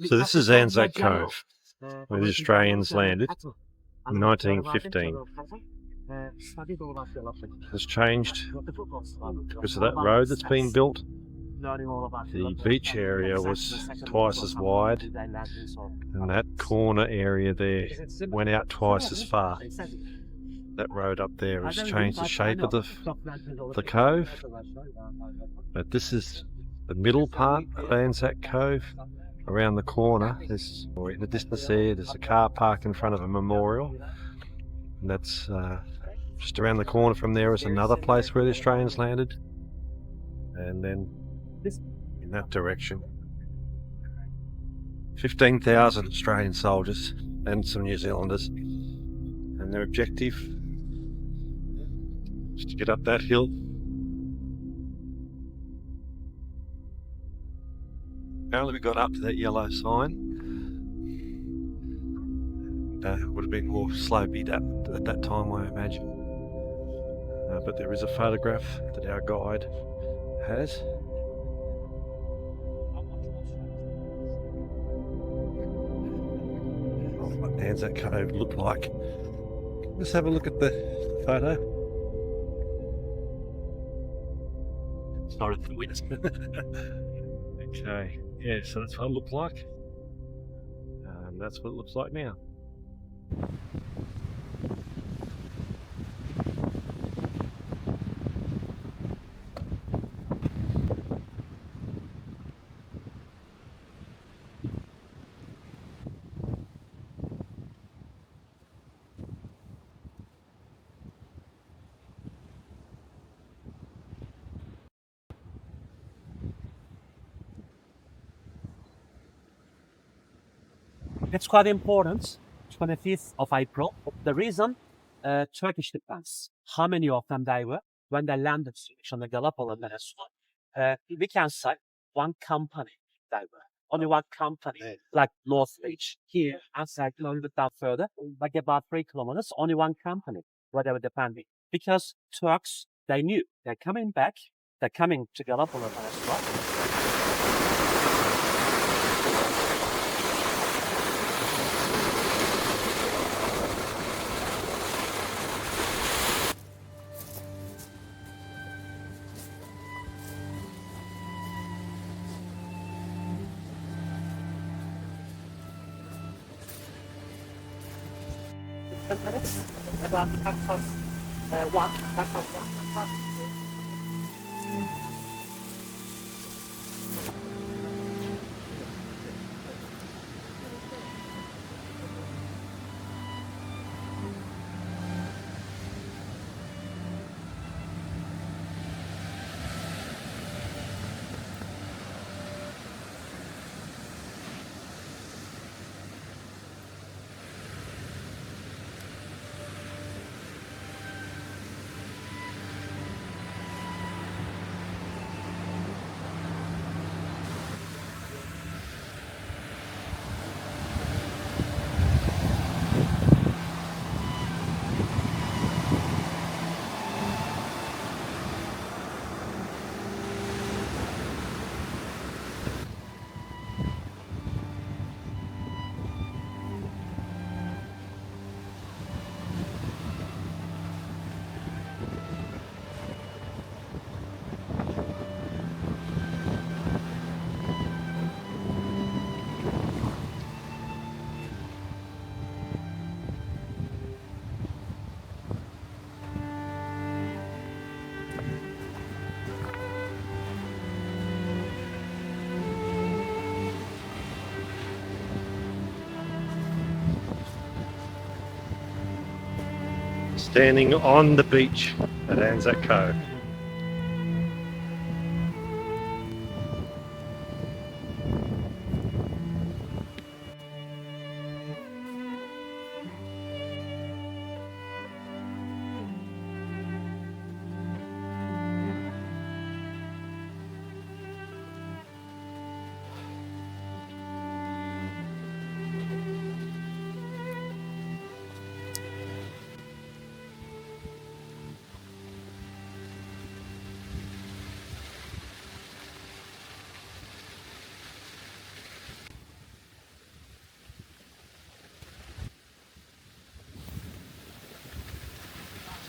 So this is Anzac Cove, where the Australians landed in 1915. Has changed because of that road that's been built. The beach area was twice as wide, and that corner area there went out twice as far. That road up there has changed the shape of the cove, but this is the middle part of Anzac Cove. Around the corner, or in the distance there's a car park in front of a memorial, and that's just around the corner from there is another place where the Australians landed, and then in that direction 15,000 Australian soldiers and some New Zealanders, and their objective is to get up that hill. Apparently we got up to that yellow sign. It would have been more slow beat up at that time, I imagine. But there is a photograph that our guide has. What Anzac Cove looked like. Let's have a look at the photo. Sorry for the witness. Okay, yeah, so that's what it looked like. And that's what it looks like now. It's quite important, 25th of April. The reason, Turkish defense, how many of them they were, when they landed on the Gallipoli Peninsula, we can say one company they were. Only one company, like North Beach. Here, outside, a little bit down further, like about 3 kilometers, only one company where they were defending. Because Turks, they knew they're coming back, they're coming to Gallipoli Peninsula. Standing on the beach at Anzac Cove.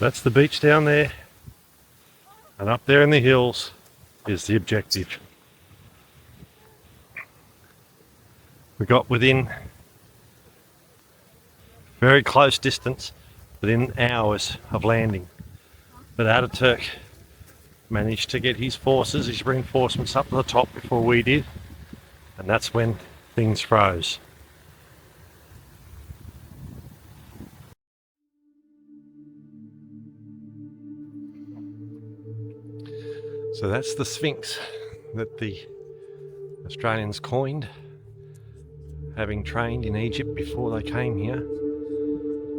That's the beach down there, and up there in the hills is the objective. We got within very close distance, within hours of landing, but Ataturk managed to get his forces, his reinforcements up to the top before we did, and that's when things froze. So that's the Sphinx that the Australians coined, having trained in Egypt before they came here.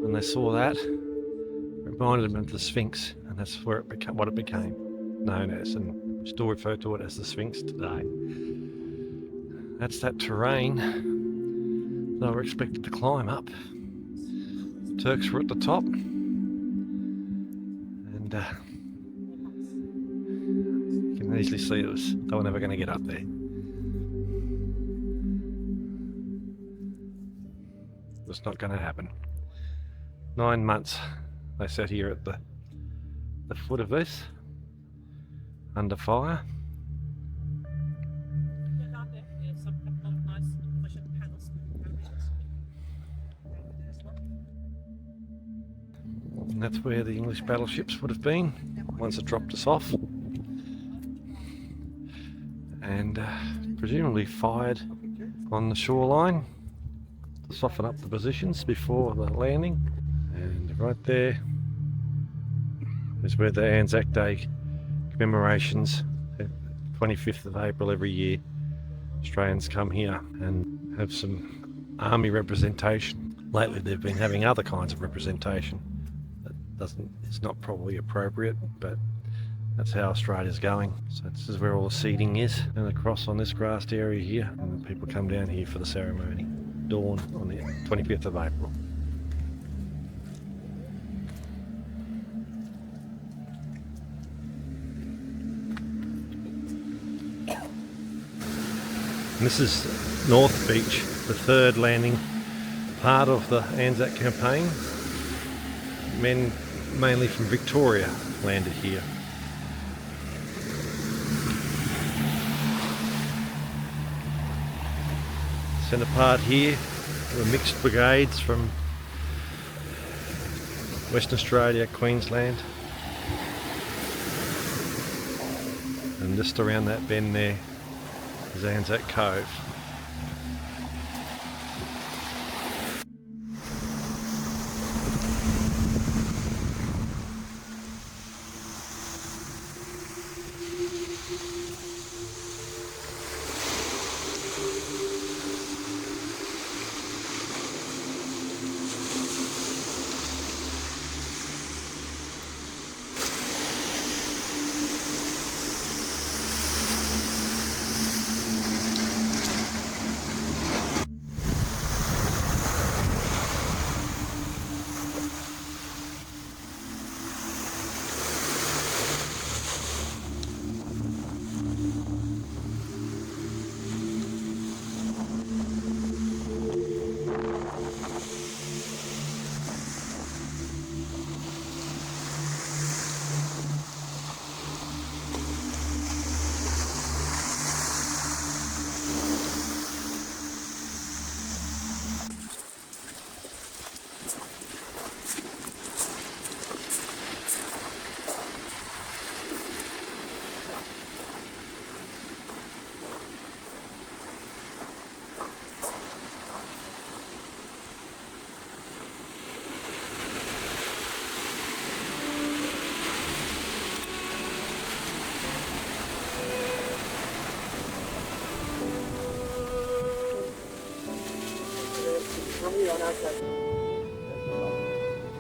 When they saw that, it reminded them of the Sphinx, and that's where it became, what it became known as, and we still refer to it as the Sphinx today. That's that terrain they were expected to climb up. The Turks were at the top, and you can easily see they were never going to get up there. It was not going to happen. 9 months they sat here at the foot of this, under fire. And that's where the English battleships would have been once it dropped us off, and presumably fired on the shoreline to soften up the positions before the landing. And right there is where the Anzac Day commemorations, 25th of April every year, Australians come here and have some army representation. Lately they've been having other kinds of representation. It's not probably appropriate, but that's how Australia's going. So this is where all the seating is, and across on this grassed area here, and people come down here for the ceremony. Dawn on the 25th of April. And this is North Beach, the third landing part of the Anzac campaign. Men mainly from Victoria landed here. Centre part here were mixed brigades from Western Australia, Queensland, and just around that bend there is Anzac Cove.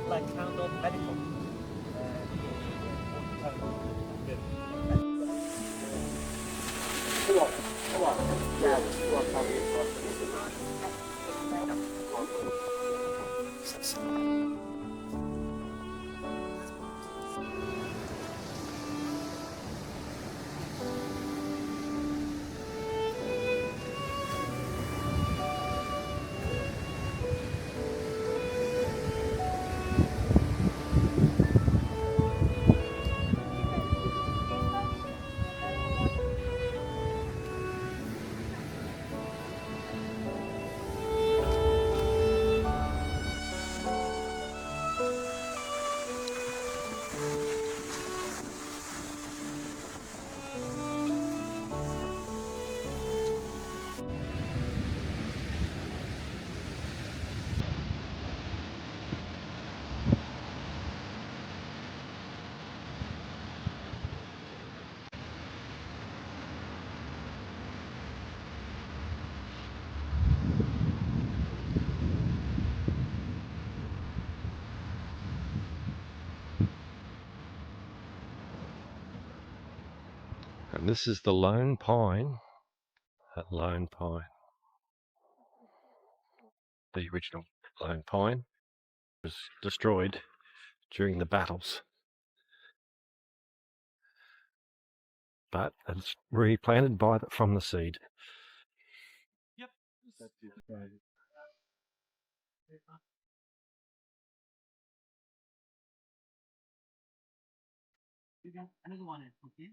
Like kind of medical. this is the Lone Pine. That Lone Pine. The original Lone Pine was destroyed during the battles. But it's replanted from the seed. Yep. Another one. Okay.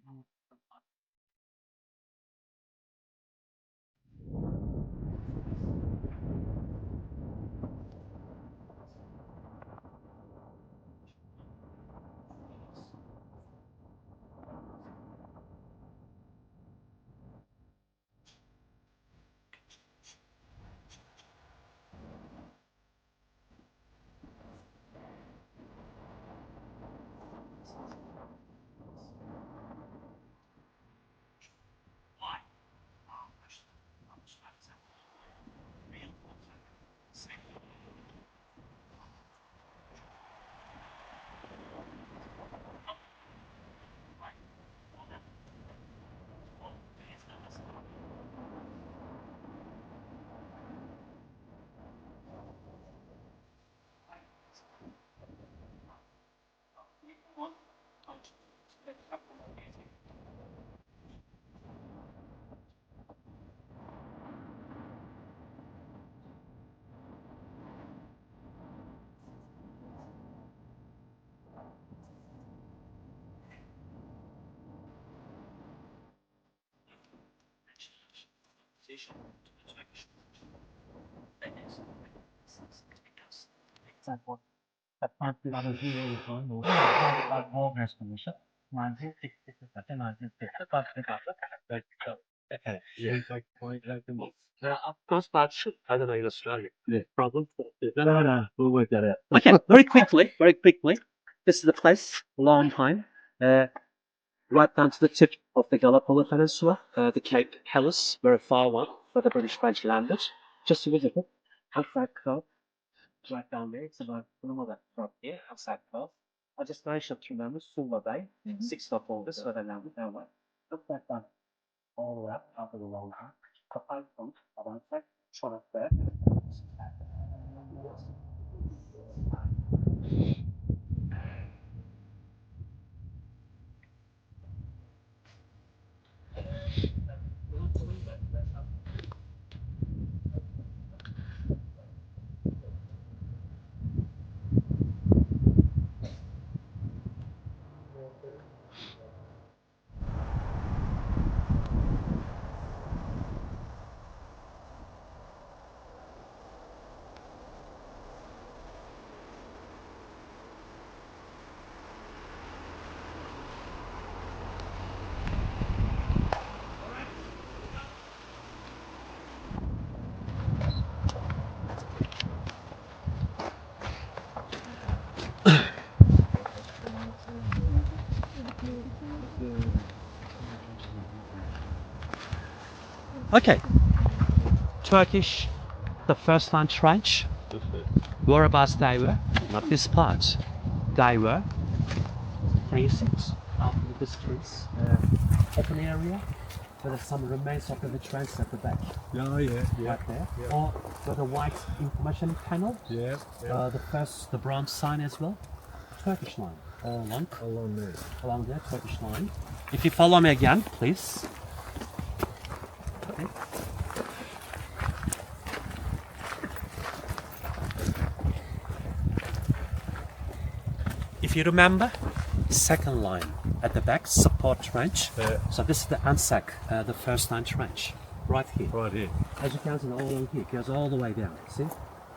Okay, very quickly. This is the place, Lone Pine, right down to the tip of the Gallipoli Peninsula, the Cape Helles, very far one, where the British French landed. Just to visit it, outside Cove, right down there. It's about a kilometre from here, outside Cove. I just mentioned, remember, Suma Bay, 6th of August, where they landed that way. Look back down, all the way up after the long time. The 5 points, I want to say, shot up there. Okay, Turkish, the first line trench, whereabouts they were, not this part, they were 3-6 after the distance, open area, where there's some remains of the trench at the back. Oh, yeah. Right there, or with a white information panel, the bronze sign as well, Turkish line, all along there, Turkish line. If you follow me again, please. Okay. If you remember, second line at the back, support trench. So this is the ANZAC, the first line trench, right here. Right here. As you can see, all along here, it goes all the way down. See,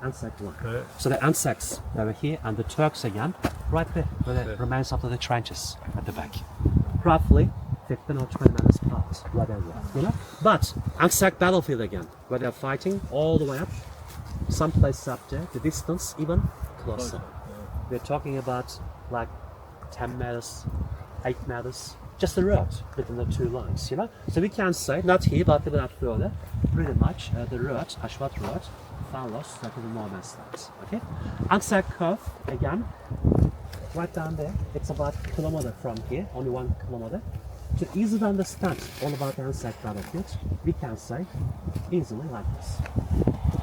ANZAC line. So the ANZACs over here, and the Turks again, right there, where the remains of the trenches at the back. Roughly 15 or 20 minutes apart, whatever, you know. But ANZAC battlefield again, where they're fighting all the way up, some places up there, the distance even closer. We're talking about like 10 meters, 8 meters, just the road between the two lines, you know. So we can say, not here, but a bit further, pretty much the road, Ashwat Road, follows to the no man's land. Okay, ANZAC curve again, right down there. It's about a kilometer from here, only 1 kilometer. To easily understand all about the Anzac battlefield, we can say easily like this.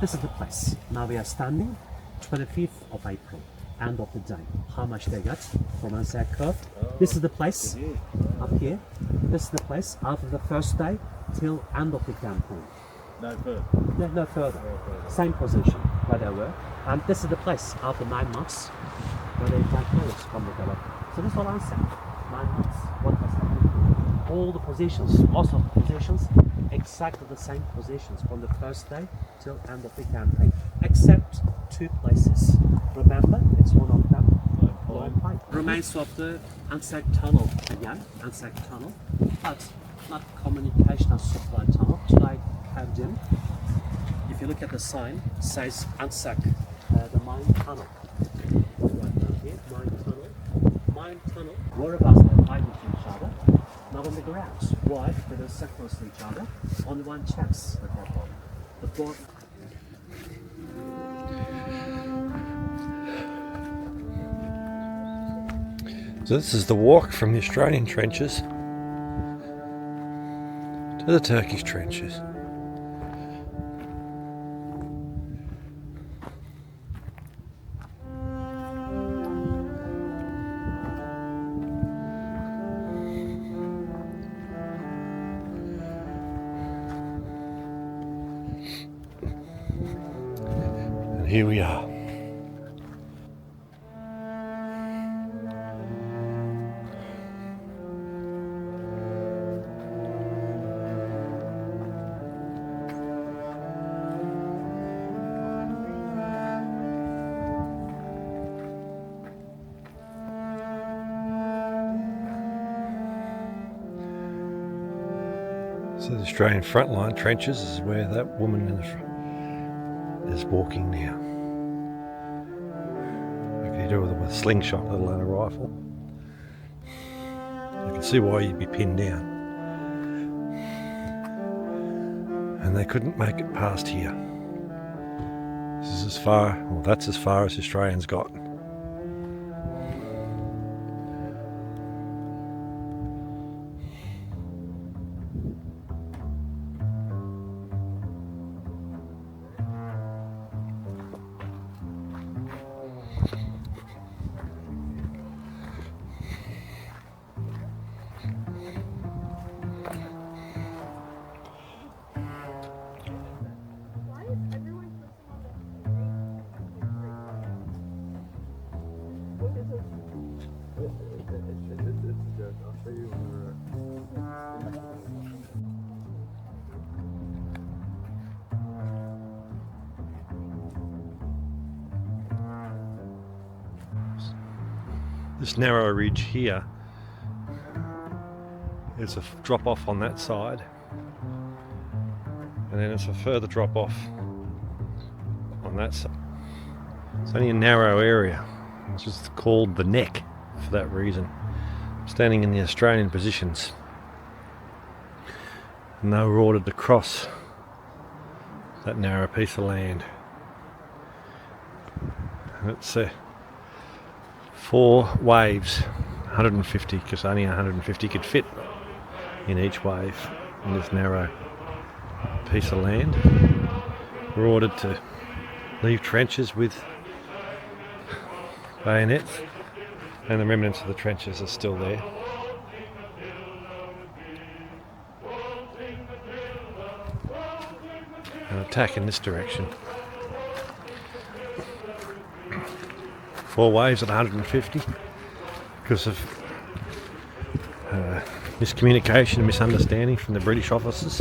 This is the place. Now we are standing 25th of April, end of the day. How much they got from Anzac Curve. This is the place up here. This is the place after the first day till end of the campaign. No further. No further. Same position where they were. And this is the place after 9 months where they can close from the Gallipoli. So this is what I said. 9 months. What has happened? All the positions, most of the positions, exactly the same positions from the first day till end of the campaign, except 2 places. Remember, it's one of them. Lone Pine. Remains of the Anzac Tunnel again, Anzac Tunnel, but not communication and supply tunnel. Today carved in. If you look at the sign, it says Anzac, the mine tunnel. Right down here, mine tunnel. Mine tunnel. Whereabouts they're fighting each other. Not on the ground. Why? They're so close to each other. On one chance that they're on. The board. So this is the walk from the Australian trenches to the Turkish trenches. And here we are. So the Australian frontline trenches is where that woman in the front is walking now. What can you do with a slingshot, let alone a rifle? I can see why you'd be pinned down. And they couldn't make it past here. This is as far, well, that's as far as Australians got. This narrow ridge here is a drop off on that side, and then it's a further drop off on that side. It's only a narrow area. It's just called the neck for that reason. I'm standing in the Australian positions, and they were ordered to cross that narrow piece of land. And it's 4 waves, 150, because only 150 could fit in each wave in this narrow piece of land. We're ordered to leave trenches with bayonets, and the remnants of the trenches are still there. An attack in this direction. 4 waves at 150 because of miscommunication and misunderstanding from the British officers.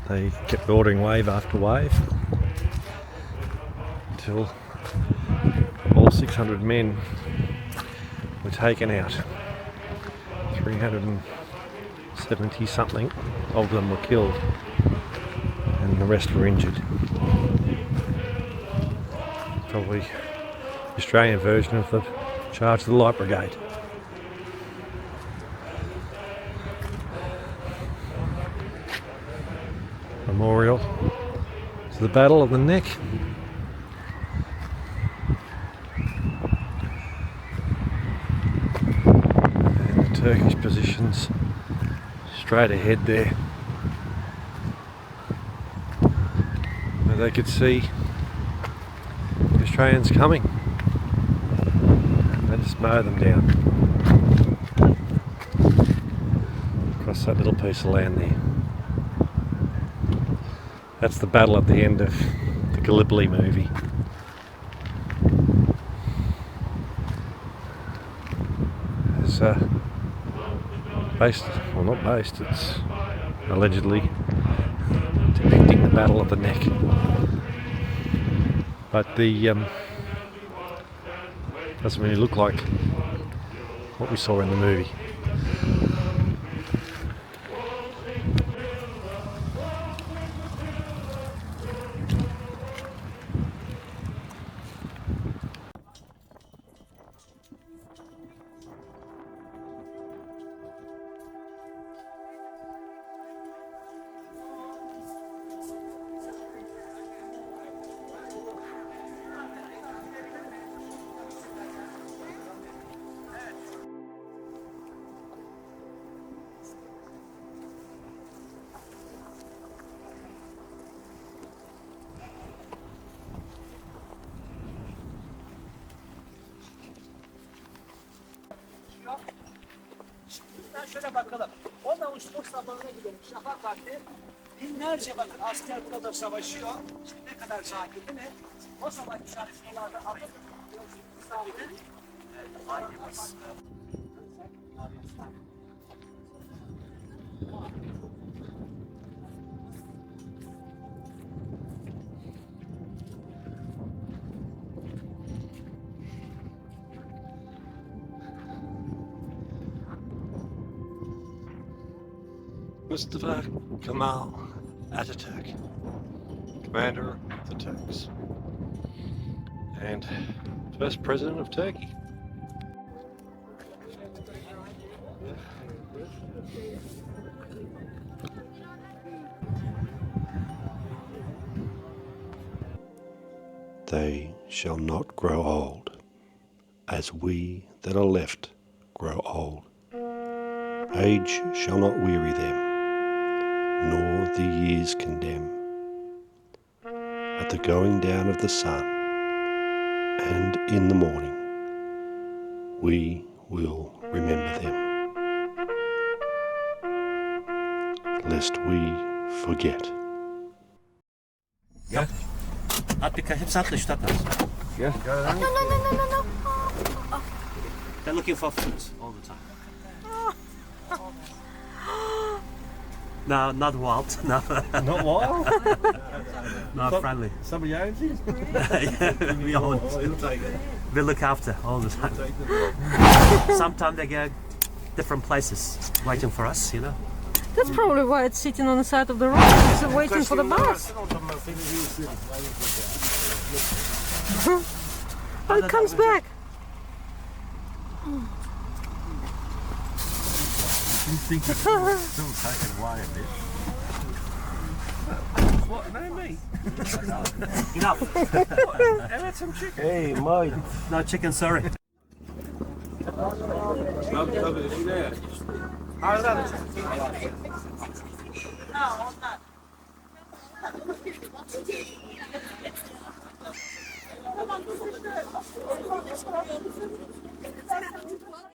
They kept ordering wave after wave until all 600 men were taken out. 370 something of them were killed and the rest were injured. Probably the Australian version of the charge of the Light Brigade. Memorial to the Battle of the Neck. And the Turkish positions straight ahead there, where they could see the Australians coming. They just mow them down across that little piece of land there. That's the battle at the end of the Gallipoli movie. It's based, well not based, it's allegedly depicting the Battle of the Neck. But the doesn't really look like what we saw in the movie. Şöyle bakalım. Ondan uçtuk sabahına gidelim. Şafak vakti. Binlerce bakın asker burada savaşıyor. İşte ne kadar sakin değil mi? O zaman işaretliyorlarda alıp sahibi. Aynımız. Mustafa Kemal Atatürk, commander of the Turks and first president of Turkey. They shall not grow old, as we that are left grow old. Age shall not weary them, nor the years condemn. At the going down of the sun, and in the morning, we will remember them, lest we forget. Yeah. Attica, hepsi atla şu atla. Yeah. No. They're looking for food all the time. No, not wild. No, Not wild? not friendly. Somebody owns it? Yeah, we own it. We look after all the time. Sometimes they go different places waiting for us, you know. That's probably why it's sitting on the side of the road. It's waiting for the bus. Oh, it comes back. You think it's still taken away a bit? What? No, me? Enough. Have had some chicken. Hey, mate. No chicken, sorry.